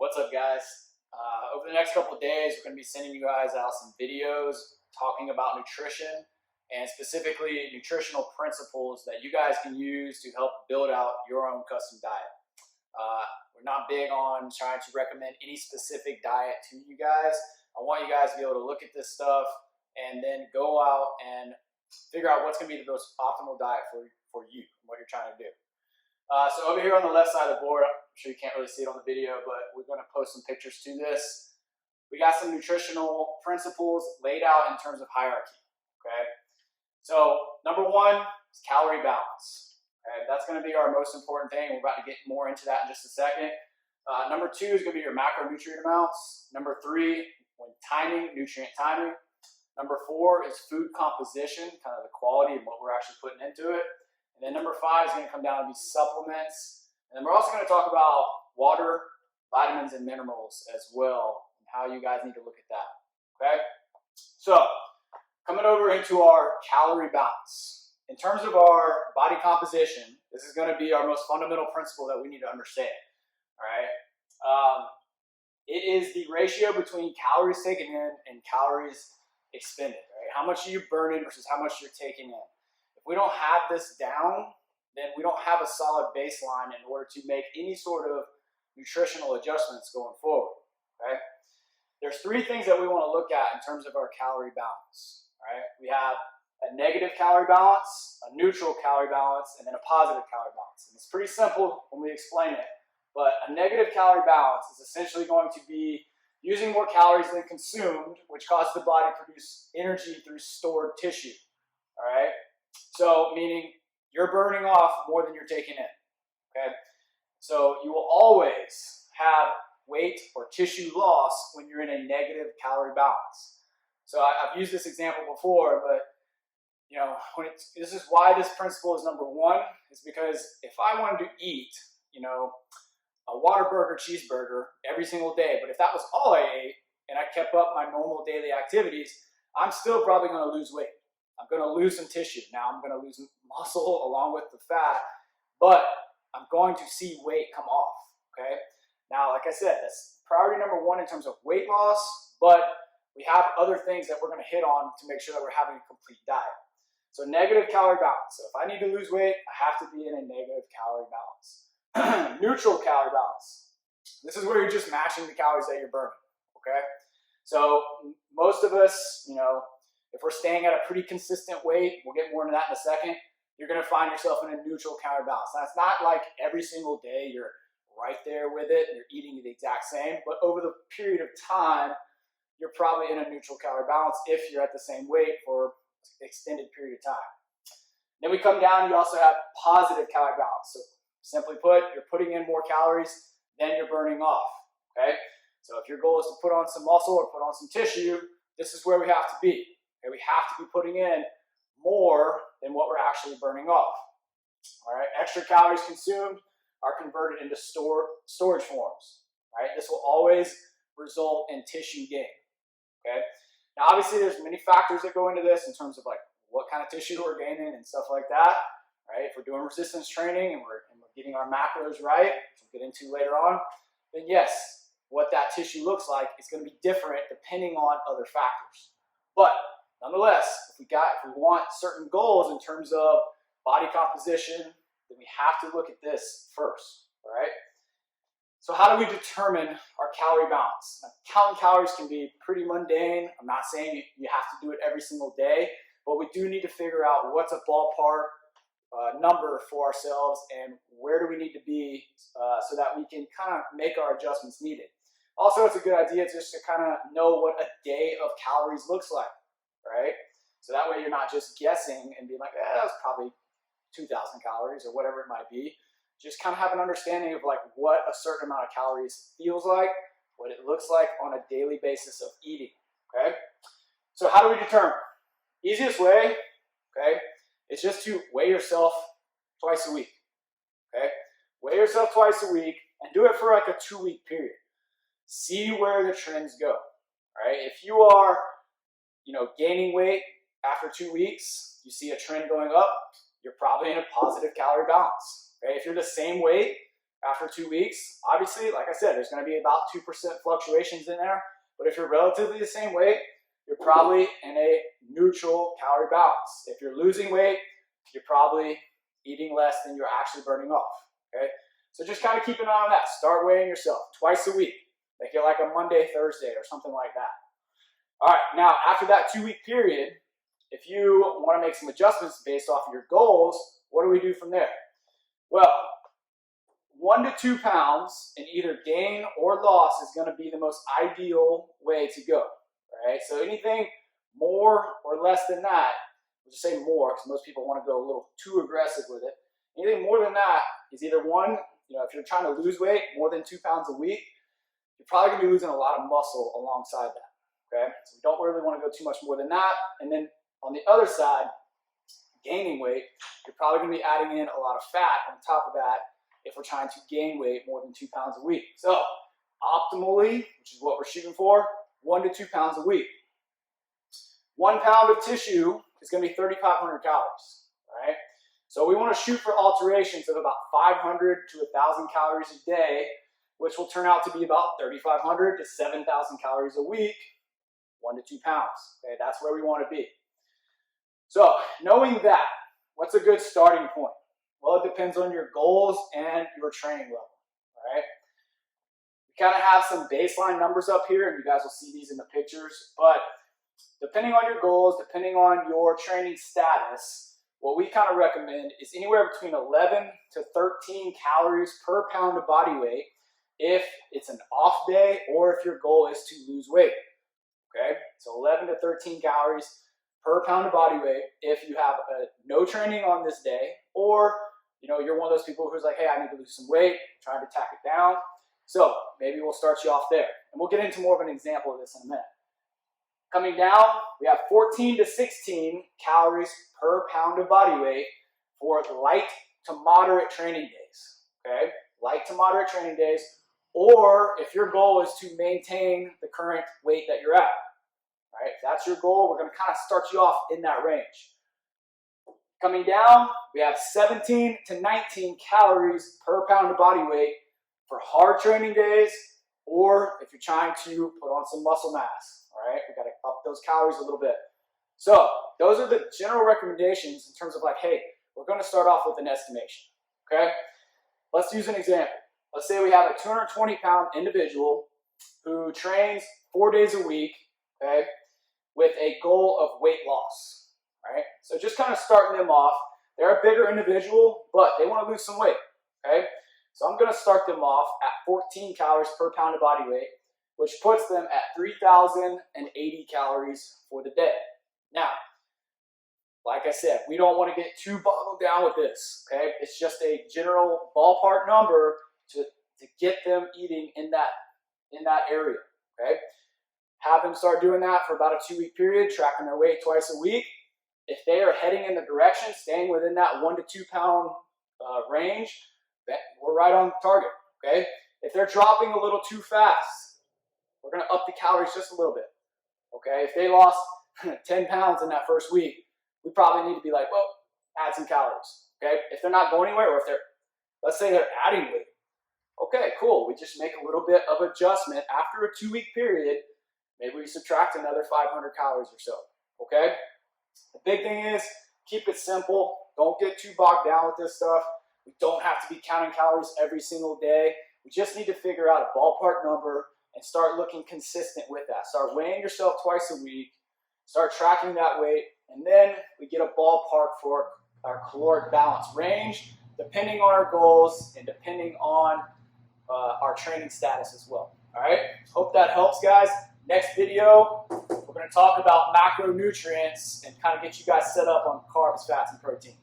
What's up, guys? Over the next couple of days, we're going to be sending you guys out some videos talking about nutrition and specifically nutritional principles that you guys can use to help build out your own custom diet. We're not big on trying to recommend any specific diet to you guys. I want you guys to be able to look at this stuff and then go out and figure out what's going to be the most optimal diet for you, what you're trying to do. So over here on the left side of the board, I'm sure you can't really see it on the video, but we're going to post some pictures to this. We got some nutritional principles laid out in terms of hierarchy, okay? So number one is calorie balance. Okay? That's going to be our most important thing. We're about to get more into that in just a second. Number two is going to be your macronutrient amounts. Number three, when timing, nutrient timing. Number four is food composition, kind of the quality and what we're actually putting into it. And then number five is going to come down to be supplements. And then we're also going to talk about water, vitamins, and minerals as well, and how you guys need to look at that, okay? So, coming over into our calorie balance. In terms of our body composition, this is going to be our most fundamental principle that we need to understand, all right? It is the ratio between calories taken in and calories expended, right? How much are you burning versus how much you're taking in? If we don't have this down, then we don't have a solid baseline in order to make any sort of nutritional adjustments going forward, okay? There's three things that we want to look at in terms of our calorie balance, right? We have a negative calorie balance, a neutral calorie balance, and then a positive calorie balance. And it's pretty simple when we explain it, but a negative calorie balance is essentially going to be using more calories than consumed, which causes the body to produce energy through stored tissue, all right? So, meaning you're burning off more than you're taking in, okay? So you will always have weight or tissue loss when you're in a negative calorie balance. So I've used this example before, but you know, this is why this principle is number one, is because if I wanted to eat, you know, a Whataburger cheeseburger every single day, but if that was all I ate and I kept up my normal daily activities, I'm still probably going to lose weight. I'm going to lose some tissue. Now I'm going to lose muscle along with the fat, but I'm going to see weight come off, okay? Now, like I said, that's priority number one in terms of weight loss, but we have other things that we're going to hit on to make sure that we're having a complete diet. So negative calorie balance. So if I need to lose weight, I have to be in a negative calorie balance. Neutral calorie balance. This is where you're just matching the calories that you're burning, okay? So most of us, you know, if we're staying at a pretty consistent weight, we'll get more into that in a second, you're going to find yourself in a neutral calorie balance. Now, it's not like every single day you're right there with it, you're eating the exact same, but over the period of time, you're probably in a neutral calorie balance if you're at the same weight for an extended period of time. Then we come down, you also have positive calorie balance. So simply put, you're putting in more calories than you're burning off, okay? So if your goal is to put on some muscle or put on some tissue, this is where we have to be. Okay? We have to be putting in more than what we're actually burning off. All right, extra calories consumed are converted into storage forms. Right, this will always result in tissue gain. Okay, now obviously there's many factors that go into this in terms of like what kind of tissue we're gaining and stuff like that. Right, if we're doing resistance training and we're getting our macros right, which we'll get into later on, then yes, what that tissue looks like is going to be different depending on other factors. But nonetheless, if we want certain goals in terms of body composition, then we have to look at this first, all right? So how do we determine our calorie balance? Now, counting calories can be pretty mundane. I'm not saying you have to do it every single day, but we do need to figure out what's a ballpark number for ourselves and where do we need to be so that we can kind of make our adjustments needed. Also, it's a good idea just to kind of know what a day of calories looks like. Right? So that way you're not just guessing and being like, that was probably 2,000 calories or whatever it might be. Just kind of have an understanding of like what a certain amount of calories feels like, what it looks like on a daily basis of eating, okay? So how do we determine? Easiest way, okay, is just to weigh yourself twice a week, okay? Weigh yourself twice a week and do it for like a 2-week period. See where the trends go, all right? If you are gaining weight after 2 weeks, you see a trend going up, you're probably in a positive calorie balance. Okay? If you're the same weight, after 2 weeks. Obviously, like I said, there's going to be about 2% fluctuations in there. But if you're relatively the same weight, you're probably in a neutral calorie balance. If you're losing weight, you're probably eating less than you're actually burning off. Okay? So just kind of keep an eye on that. Start weighing yourself twice a week. Make it like a Monday, Thursday, or something like that. All right, now after that 2-week period, if you want to make some adjustments based off of your goals, what do we do from there? Well, 1 to 2 pounds in either gain or loss is going to be the most ideal way to go. Right? So anything more or less than that, we'll just say more because most people want to go a little too aggressive with it. Anything more than that is either one, if you're trying to lose weight more than 2 pounds a week, you're probably going to be losing a lot of muscle alongside that. Okay, so we don't really want to go too much more than that. And then on the other side, gaining weight, you're probably going to be adding in a lot of fat on top of that if we're trying to gain weight more than 2 pounds a week. So optimally, which is what we're shooting for, 1 to 2 pounds a week. 1 pound of tissue is going to be 3,500 calories. Right? So we want to shoot for alterations of about 500 to 1,000 calories a day, which will turn out to be about 3,500 to 7,000 calories a week, 1 to 2 pounds. Okay, that's where we want to be. So knowing that, what's a good starting point? Well, it depends on your goals and your training level. All right. We kind of have some baseline numbers up here, and you guys will see these in the pictures. But depending on your goals, depending on your training status, what we kind of recommend is anywhere between 11 to 13 calories per pound of body weight if it's an off day or if your goal is to lose weight. Okay, so 11 to 13 calories per pound of body weight if you have no training on this day, or you're one of those people who's like, hey, I need to lose some weight, trying to tack it down. So maybe we'll start you off there. And we'll get into more of an example of this in a minute. Coming down, we have 14 to 16 calories per pound of body weight for light to moderate training days. Okay, light to moderate training days, or if your goal is to maintain the current weight that you're at. Right? If that's your goal, we're going to kind of start you off in that range. Coming down, we have 17 to 19 calories per pound of body weight for hard training days, or if you're trying to put on some muscle mass. All right, we got to up those calories a little bit. So those are the general recommendations in terms of like, hey, we're going to start off with an estimation. Okay, let's use an example. Let's say we have a 220-pound individual who trains 4 days a week, okay, with a goal of weight loss. Right? So just kind of starting them off. They're a bigger individual, but they want to lose some weight. Okay? So I'm going to start them off at 14 calories per pound of body weight, which puts them at 3,080 calories for the day. Now, like I said, we don't want to get too boggled down with this. Okay? It's just a general ballpark number to get them eating in that area. Okay? Have them start doing that for about a 2-week period, tracking their weight twice a week. If they are heading in the direction, staying within that 1 to 2 pound range, we're right on target, okay? If they're dropping a little too fast, we're going to up the calories just a little bit, okay? If they lost 10 pounds in that first week, we probably need to be like, well, add some calories, okay? If they're not going anywhere, or if let's say they're adding weight, okay, cool. We just make a little bit of adjustment after a 2-week period. Maybe we subtract another 500 calories or so, okay? The big thing is, keep it simple. Don't get too bogged down with this stuff. We don't have to be counting calories every single day. We just need to figure out a ballpark number and start looking consistent with that. Start weighing yourself twice a week. Start tracking that weight. And then we get a ballpark for our caloric balance range, depending on our goals and depending on our training status as well. All right? Hope that helps, guys. Next video, we're going to talk about macronutrients and kind of get you guys set up on carbs, fats, and protein.